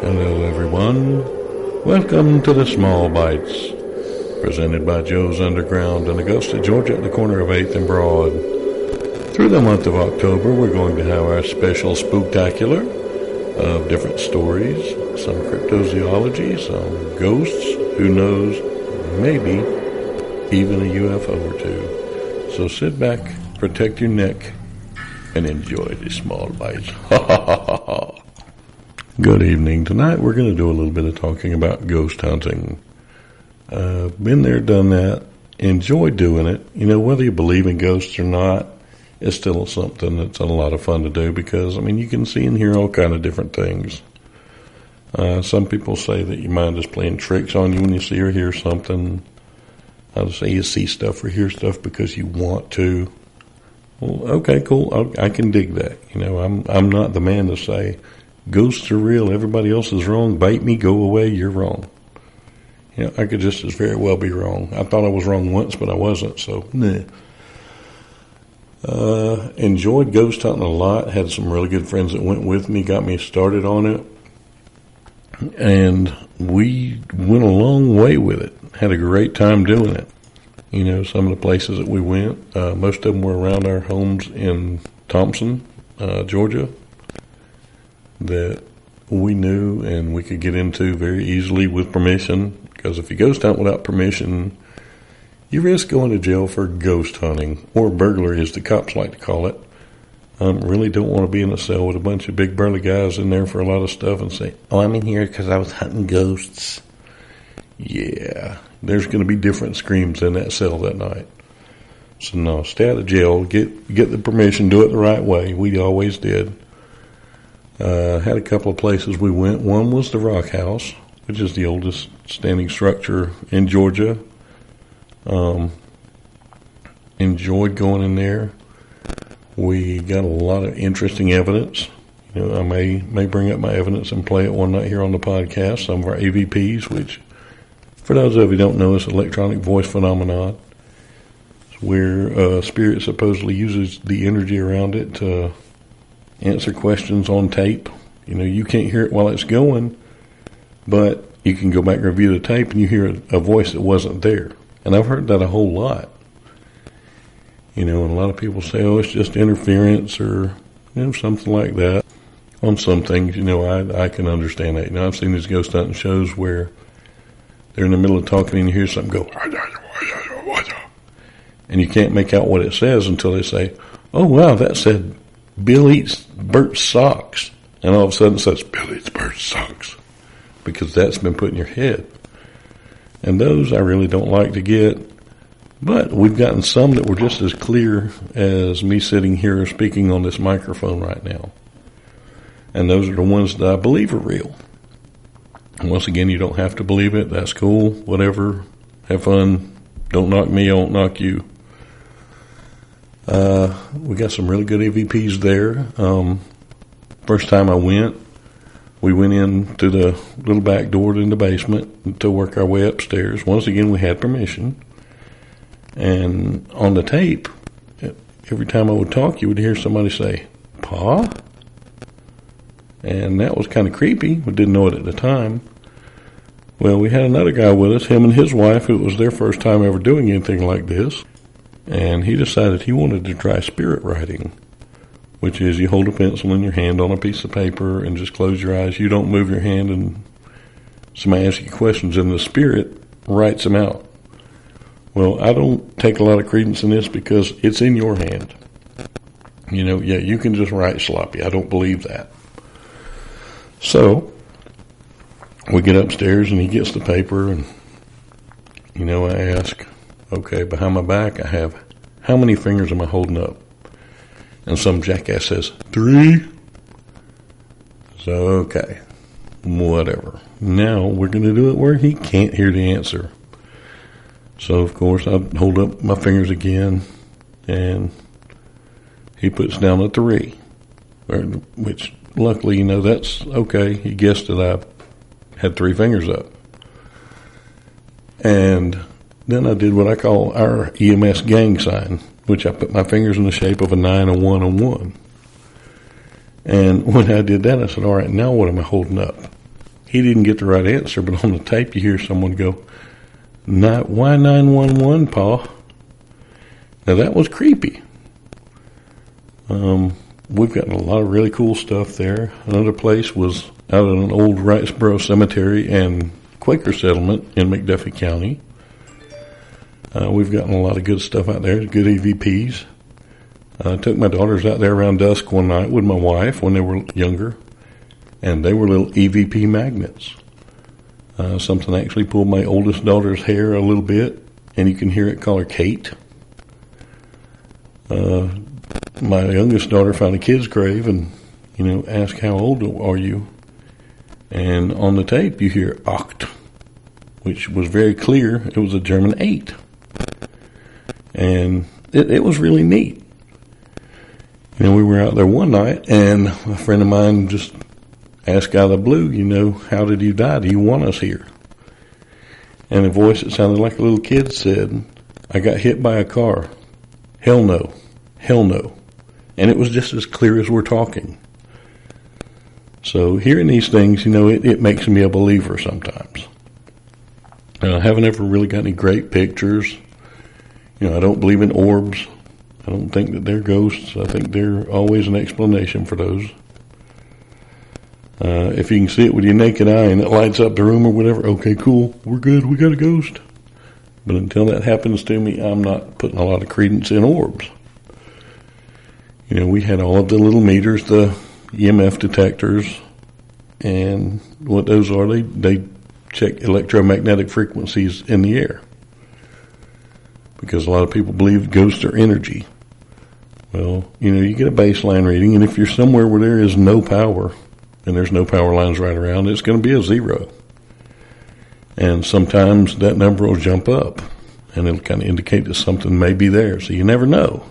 Hello everyone, welcome to the Small Bites, presented by Joe's Underground in Augusta, Georgia at the corner of 8th and Broad. Through the month of October, we're going to have our special spooktacular of different stories, some cryptozoology, some ghosts, who knows, maybe even a UFO or two. So sit back, protect your neck, and enjoy the Small Bites. Ha ha ha ha ha. Good evening. Tonight we're going to do a little bit of talking about ghost hunting. Been there, done that. Enjoy doing it. You know, whether you believe in ghosts or not, it's still something that's a lot of fun to do because, I mean, you can see and hear all kind of different things. Some people say that your mind is playing tricks on you when you see or hear something. Others say you see stuff or hear stuff because you want to. Well, okay, cool. I can dig that. You know, I'm not the man to say, ghosts are real, everybody else is wrong, bite me, go away, you're wrong. You know, I could just as very well be wrong. I thought I was wrong once, but I wasn't, so nah. Enjoyed ghost hunting a lot, had some really good friends that went with me, got me started on it, and we went a long way with it. Had a great time doing it. You know, some of the places that we went, most of them were around our homes in Thompson, Georgia, that we knew and we could get into very easily with permission, because if you ghost hunt without permission, you risk going to jail for ghost hunting, or burglary as the cops like to call it. Really don't want to be in a cell with a bunch of big burly guys in there for a lot of stuff and say, oh, I'm in here because I was hunting ghosts. Yeah, there's going to be different screams in that cell that night. So no, stay out of jail, get the permission, do it the right way. We always did. Had a couple of places we went. One was the Rock House, which is the oldest standing structure in Georgia. Enjoyed going in there. We got a lot of interesting evidence. You know, I may bring up my evidence and play it one night here on the podcast. Some of our EVPs, which, for those of you who don't know, is electronic voice phenomenon, where spirit supposedly uses the energy around it to answer questions on tape. You know, you can't hear it while it's going, but you can go back and review the tape and you hear a voice that wasn't there. And I've heard that a whole lot. You know, and a lot of people say, oh, it's just interference or, you know, something like that. On some things, you know, I can understand that. You know, I've seen these ghost hunting shows where they're in the middle of talking and you hear something go, and you can't make out what it says until they say, oh, wow, that said Bill eats Bert's socks. And all of a sudden it says, Bill eats Bert's socks. Because that's been put in your head. And those I really don't like to get. But we've gotten some that were just as clear as me sitting here speaking on this microphone right now. And those are the ones that I believe are real. And once again, you don't have to believe it. That's cool. Whatever. Have fun. Don't knock me, I won't knock you. We got some really good EVPs there. First time I went, we went in to the little back door in the basement to work our way upstairs. Once again, we had permission. And on the tape, every time I would talk, you would hear somebody say, Pa? And that was kind of creepy. We didn't know it at the time. Well, we had another guy with us, him and his wife. It was their first time ever doing anything like this. And he decided he wanted to try spirit writing, which is you hold a pencil in your hand on a piece of paper and just close your eyes. You don't move your hand and somebody asks you questions and the spirit writes them out. Well, I don't take a lot of credence in this because it's in your hand. You know, yeah, you can just write sloppy. I don't believe that. So we get upstairs and he gets the paper and, you know, I ask, okay, behind my back I have, how many fingers am I holding up? And some jackass says, 3. So, okay, whatever. Now we're going to do it where he can't hear the answer. So, of course, I hold up my fingers again, and he puts down a 3, which luckily, you know, that's okay. He guessed that I had 3 fingers up. And then I did what I call our EMS gang sign, which I put my fingers in the shape of a 9, a 1, a 1. And when I did that, I said, all right, now what am I holding up? he didn't get the right answer, but on the tape you hear someone go, why 911, Pa? Now that was creepy. We've got a lot of really cool stuff there. Another place was out in an old Wrightsboro cemetery and Quaker settlement in McDuffie County. We've gotten a lot of good stuff out there, good EVPs. I took my daughters out there around dusk one night with my wife when they were younger, and they were little EVP magnets. Something actually pulled my oldest daughter's hair a little bit, and you can hear it call her Kate. My youngest daughter found a kid's grave and, asked, how old are you? And on the tape you hear Acht, which was very clear. It was a German 8. And it was really neat. We were out there one night, and a friend of mine just asked out of the blue, how did you die? Do you want us here? And a voice that sounded like a little kid said, I got hit by a car. Hell no. Hell no. And it was just as clear as we're talking. So hearing these things, it makes me a believer sometimes. I haven't ever really got any great pictures. I don't believe in orbs. I don't think that they're ghosts. I think there's always an explanation for those. If you can see it with your naked eye and it lights up the room or whatever, okay, cool, we're good, we got a ghost. But until that happens to me, I'm not putting a lot of credence in orbs. We had all of the little meters, the EMF detectors, and what those are, they check electromagnetic frequencies in the air. Because a lot of people believe ghosts are energy. Well, you get a baseline reading, and if you're somewhere where there is no power, and there's no power lines right around, it's going to be a 0. And sometimes that number will jump up, and it'll kind of indicate that something may be there, so you never know.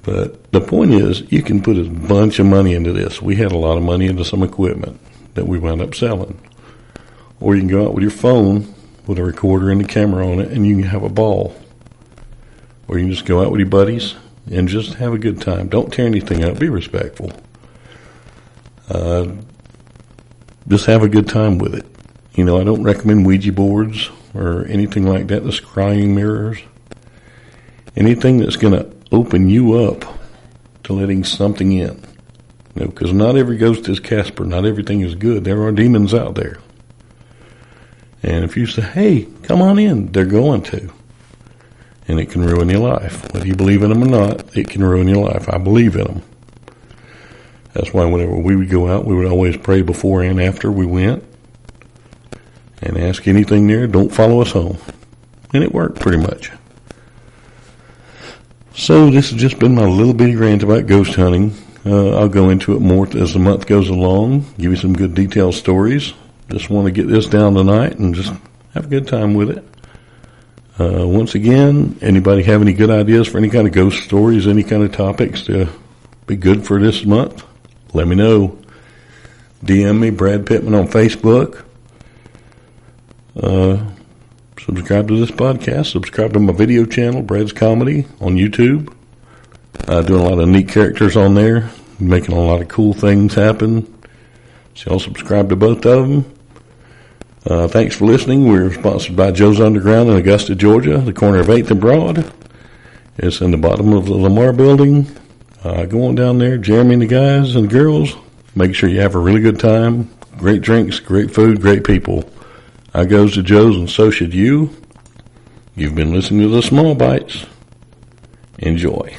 But the point is, you can put a bunch of money into this. We had a lot of money into some equipment that we wound up selling. Or you can go out with your phone with a recorder and a camera on it, and you can have a ball. Or you can just go out with your buddies and just have a good time. Don't tear anything up. Be respectful. Just have a good time with it. I don't recommend Ouija boards or anything like that, the scrying mirrors. Anything that's going to open you up to letting something in. Because not every ghost is Casper. Not everything is good. There are demons out there. And if you say, hey, come on in, they're going to. And it can ruin your life. Whether you believe in them or not, it can ruin your life. I believe in them. That's why whenever we would go out, we would always pray before and after we went. And ask anything there, don't follow us home. And it worked pretty much. So this has just been my little bitty rant about ghost hunting. I'll go into it more as the month goes along, give you some good detailed stories. Just want to get this down tonight and just have a good time with it. Once again, anybody have any good ideas for any kind of ghost stories, any kind of topics to be good for this month? Let me know. DM me, Brad Pittman on Facebook. Subscribe to this podcast. Subscribe to my video channel, Brad's Comedy, on YouTube. Doing a lot of neat characters on there, making a lot of cool things happen. So y'all subscribe to both of them. Thanks for listening. We're sponsored by Joe's Underground in Augusta, Georgia, the corner of 8th and Broad. It's in the bottom of the Lamar building. Go on down there, Jeremy and the guys and the girls. Make sure you have a really good time. Great drinks, great food, great people. I goes to Joe's and so should you. You've been listening to The Small Bites. Enjoy.